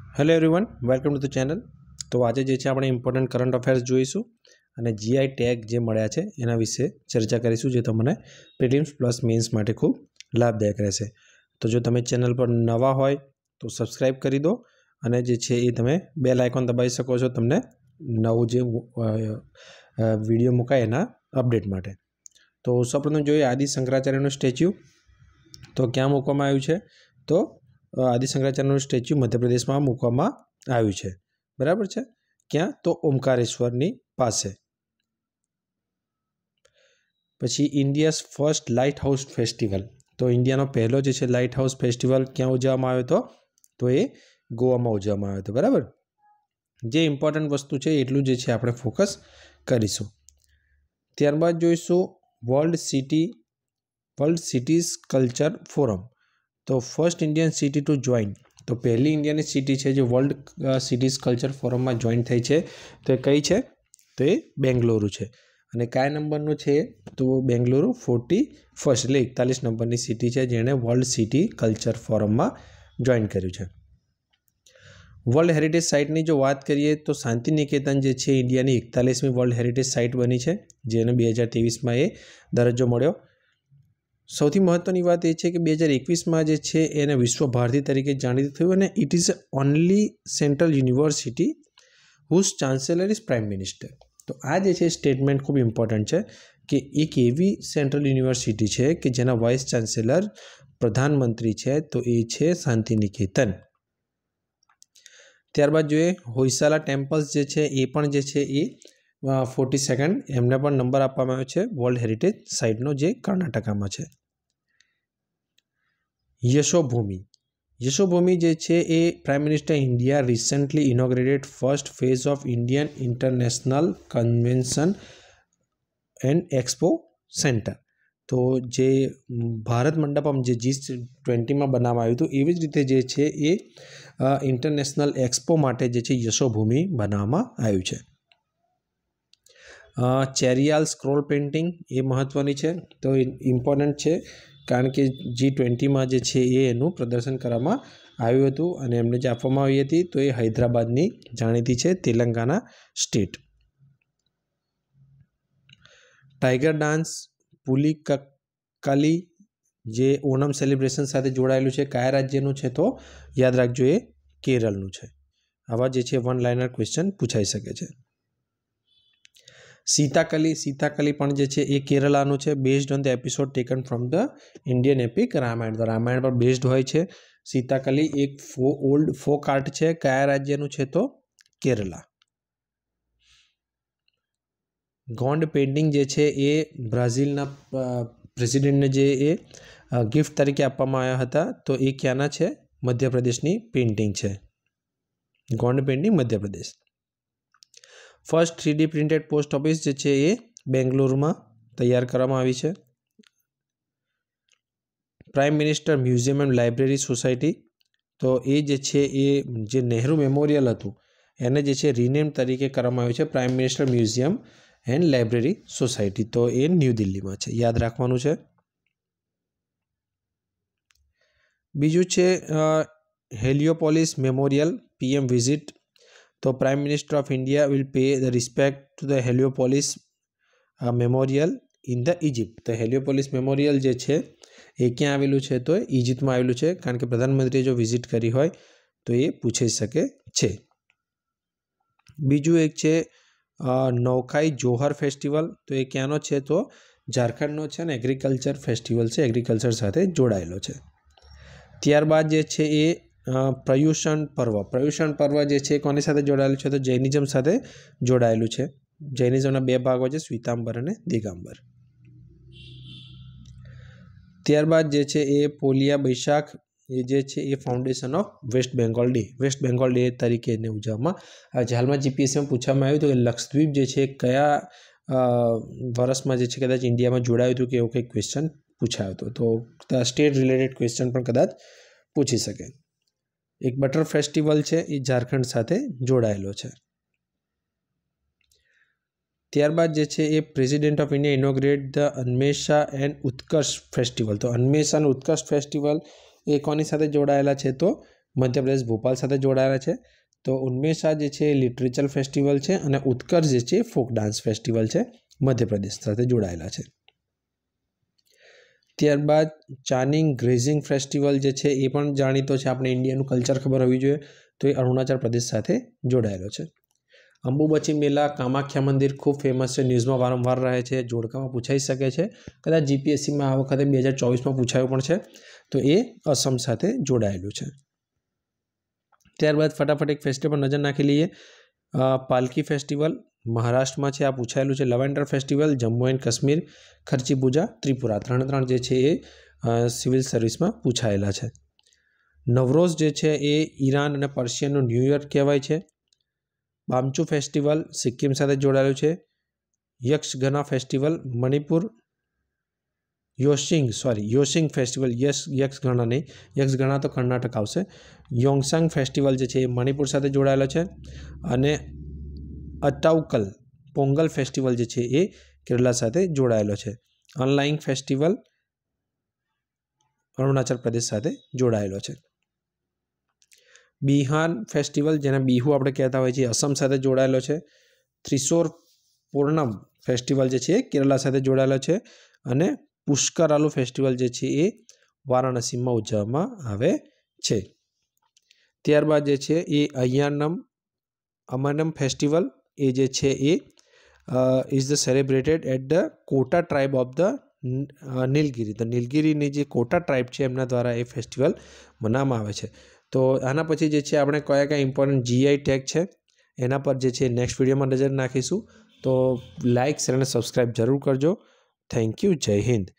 Hello everyone, welcome to the channel. તો આજે જે છે આપણે ઇમ્પોર્ટન્ટ કરંટ અફેર્સ જોઈશું અને જીઆઈ ટેગ જે મળ્યા છે એના વિશે ચર્ચા કરીશું, જે તમને પ્રિલિમ્સ પ્લસ મેન્સ માટે ખૂબ લાભદાયક રહેશે। તો જો તમે ચેનલ પર નવા હોય તો સબસ્ક્રાઈબ કરી દો અને જે છે એ તમે બેલ આઇકોન દબાવી શકો છો તમને નવું જે વિડીયો મુકાય એના અપડેટ માટે। તો સૌપ્રથમ જોઈએ આદિ શંકરાચાર્યનું સ્ટેચ્યુ તો ક્યાં મૂકવામાં આવ્યું છે? તો આદિ શંકરાચાર્યનું સ્ટેચ્યુ મધ્યપ્રદેશમાં મૂકવામાં આવ્યું છે, બરાબર છે। ક્યાં? તો ઓમકારેશ્વરની પાસે। પછી India's first light house festival તો ઇન્ડિયાનો પહેલો જે છે લાઇટ હાઉસ ફેસ્ટિવલ ક્યાં ઉજવવામાં આવ્યો હતો? તો એ ગોવામાં ઉજવવામાં આવ્યો હતો, બરાબર। જે ઇમ્પોર્ટન્ટ વસ્તુ છે એટલું જે છે આપણે ફોકસ કરીશું। ત્યારબાદ જોઈશું વર્લ્ડ સિટીઝ કલ્ચર ફોરમ તો first Indian city to join તો પહેલી ઇન્ડિયાની સિટી છે જે વર્લ્ડ સિટીઝ કલ્ચર ફોરમમાં જોઈન થઈ છે તો એ કઈ છે? તો એ બેંગલુરુ છે। અને કયા નંબરનું છે? તો બેંગલુરુ 41st એટલે 41 નંબરની સિટી છે જેણે વર્લ્ડ સિટી કલ્ચર ફોરમમાં જોઈન કર્યું છે। વર્લ્ડ હેરિટેજ સાઇટની જો વાત કરીએ તો શાંતિ નિકેતન જે છે ઇન્ડિયાની 41મી વર્લ્ડ હેરિટેજ સાઇટ બની છે, જેને 2023માં એ દરજ્જો મળ્યો। સૌથી મહત્વની વાત એ છે કે 2021માં જે છે એને વિશ્વ ભારતી તરીકે જાણીતું થયું અને it is only central university whose chancellor is prime minister. તો આ જે છે સ્ટેટમેન્ટ ખૂબ ઇમ્પોર્ટન્ટ છે કે એક એવી સેન્ટ્રલ યુનિવર્સિટી છે કે જેના વાઇસ ચાન્સેલર પ્રધાનમંત્રી છે, તો એ છે શાંતિ નિકેતન। ત્યારબાદ જોઈએ હોયસાલા ટેમ્પલ્સ જે છે એ પણ જે છે એ 42nd એમને પણ નંબર આપવામાં આવ્યો છે વર્લ્ડ હેરિટેજ સાઇટનો, જે કર્ણાટકામાં છે। યશોભૂમિ જે છે એ prime minister India recently inaugurated first phase of Indian international convention and expo centre તો જે ભારત મંડપમ જે G20માં બનાવવામાં આવ્યું હતું એવી જ રીતે જે છે એ ઇન્ટરનેશનલ એક્સપો માટે જે છે યશોભૂમિ બનાવવામાં આવ્યું છે। ચેરિયાલ સ્ક્રોલ પેઇન્ટિંગ એ મહત્વની છે તો ઇમ્પોર્ટન્ટ છે કારણ કે G20માં જે છે એનું પ્રદર્શન કરવામાં આવ્યું હતું અને એમને જે આપવામાં આવી હતી તો એ હૈદરાબાદની જાણીતી છે તેલંગાના સ્ટેટ। ટાઈગર ડાન્સ પુલિક્કાલી જે ઓનમ સેલિબ્રેશન સાથે જોડાયેલું છે, કયા રાજ્યનું છે? તો યાદ રાખજો એ કેરળનું છે। આવા જે છે વન લાઇનર ક્વેશ્ચન પૂછાઈ શકે છે। સીતાકલી પણ જે છે એ કેરલાનું છે, based on the episode taken from the Indian epic Ramayan તો રામાયણ પર બેઝડ હોય છે। સીતાકલી એક ઓલ્ડ ફોક આર્ટ છે, કયા રાજ્યનું છે? તો કેરલા। ગોંડ પેઇન્ટિંગ જે છે એ બ્રાઝિલના પ્રેસિડેન્ટને જે એ ગિફ્ટ તરીકે આપવામાં આવ્યા હતા તો એ ક્યાંના છે? મધ્યપ્રદેશની પેઇન્ટિંગ છે, Gond painting Madhya Pradesh. First 3D printed post office જે છે એ બેંગલુરુમાં તૈયાર કરવામાં આવી છે। Prime minister museum and library society તો એ જે છે એ જે નહેરુ મેમોરિયલ હતું એને જે છે રિનેમ તરીકે કરવામાં આવ્યું છે prime minister museum and library society તો એ ન્યૂ દિલ્હીમાં છે, યાદ રાખવાનું છે। બીજું છે હેલિયોપોલિસ મેમોરિયલ PM વિઝિટ તો prime minister of India will pay the respect to the Heliopolis memorial in the Egypt તો હેલિયોપોલિસ મેમોરિયલ જે છે એ ક્યાં આવેલું છે? તો ઇજિપ્તમાં આવેલું છે, કારણ કે પ્રધાનમંત્રીએ જો વિઝિટ કરી હોય તો એ પૂછાઈ શકે છે। બીજું એક છે નૌખાઈ જોહર ફેસ્ટિવલ તો એ ક્યાંનો છે? તો ઝારખંડનો છે અને એગ્રીકલ્ચર ફેસ્ટિવલ છે, એગ્રીકલ્ચર સાથે જોડાયેલો છે। ત્યારબાદ જે છે એ પર્યુષણ પર્વ જે છે કોની સાથે જોડાયેલું છે? તો જૈનિઝમ સાથે જોડાયેલું છે। જૈનિઝમના બે ભાગો છે, શ્વેતાંબર અને દિગંબર। ત્યારબાદ જે છે એ પોલિયા બૈશાખ એ જે છે એ foundation of West Bengal day તરીકે એને ઉજવવામાં આવે છે। હાલમાં GPSCમાં પૂછવામાં આવ્યું હતું કે લક્ષદ્વીપ જે છે કયા વર્ષમાં જે છે કદાચ ઇન્ડિયામાં જોડાયું હતું કે એવું કંઈક ક્વેશ્ચન પૂછાયો હતો તો સ્ટેટ રિલેટેડ ક્વેશ્ચન પણ કદાચ પૂછી શકે। એક બટર ફેસ્ટિવલ છે એ ઝારખંડ સાથે જોડાયેલો છે। ત્યારબાદ જે છે એ president of India inaugurate the Unmesha and Utkarsh festival તો અન્મેષા અને ઉત્કર્ષ ફેસ્ટિવલ એ કોની સાથે જોડાયેલા છે? તો मध्य प्रदेश भोपाल साथे जोड़ायेला छे। तो उन्मेषा जे छे लिटरेचर फेस्टिवल है और उत्कर्ष जे छे फोक डांस फेस्टिवल है, मध्य प्रदेश साथे जोड़ायेला छे। त्यारबाद चानिंग ग्रेजिंग फेस्टिवल जे छे ए पण जाणीतो छे, आपणे इंडियानुं कल्चर खबर होवी जोईए। तो ये अरुणाचल प्रदेश साथे जोड़ायेलो छे। अंबुबाची मेला कामाख्या मंदिर खूब फेमस है, न्यूज में वारंवार रहे छे, जोड़का में पूछाई सके छे, कदाच जीपीएससी में आ वखते 2024 में पूछायुं पण छे। तो ये असम साथे जोड़ायेलुं छे। त्यारबाद फटाफट एक फेस्टिवल पर नजर नाखी लीए। पालकी फेस्टिवल महाराष्ट्र में आ पूछायेलुं छे। Lavender festival Jammu and Kashmir, खर्ची पूजा त्रिपुरा, त्रण जे छे ए सिविल सर्विस में पूछायेला छे। नवरोज जे छे ए ईरान अने पर्शियन न्यू ईयर कहेवाय छे। बामचू फेस्टिवल सिक्किम साथे जोड़ायेलुं छे। यक्षगणा फेस्टिवल मणिपुर, योशिंग फेस्टिवल यक्षगणा नहीं, यक्षगणा तो कर्नाटक आवशे। योंगसांग फेस्टिवल जे छे मणिपुर साथे जोड़ायेलो छे। अने अटाउकल पोंगल फेस्टिवल जे छे ए केरला साथे जोड़ायेलो छे। अनलाइंग फेस्टिवल अरुणाचल प्रदेश साथे जोड़ायेलो छे। बिहान फेस्टिवल जेने बिहू आपणे कहेता होय छे असम साथे जोड़ायेलो छे। त्रिशोर पूर्णम फेस्टिवल जे छे केरला साथे जोड़ायेलो छे। अने पुष्करालू फेस्टिवल जे छे ए वाराणसी में उजववामां आवे छे। त्यारबाद जे छे ए अय्यानम अमनम फेस्टिवल ए जे छे ए is the celebrated at the Kota tribe of the Nilgiri. तो नीलगिरी जे कोटा ट्राइब छे एमना द्वारा ए फेस्टिवल मनाववामां आवे छे। तो आना पछी जे छे आपणे कया कया इम्पोर्टન્ટ जीआई टेग छे एना पर जे छे नेक्स्ट विडियो में नजर नाखीशुं। तो लाइक शेर अने सब्सक्राइब जरूर करजो। Thank you. जय हिंद।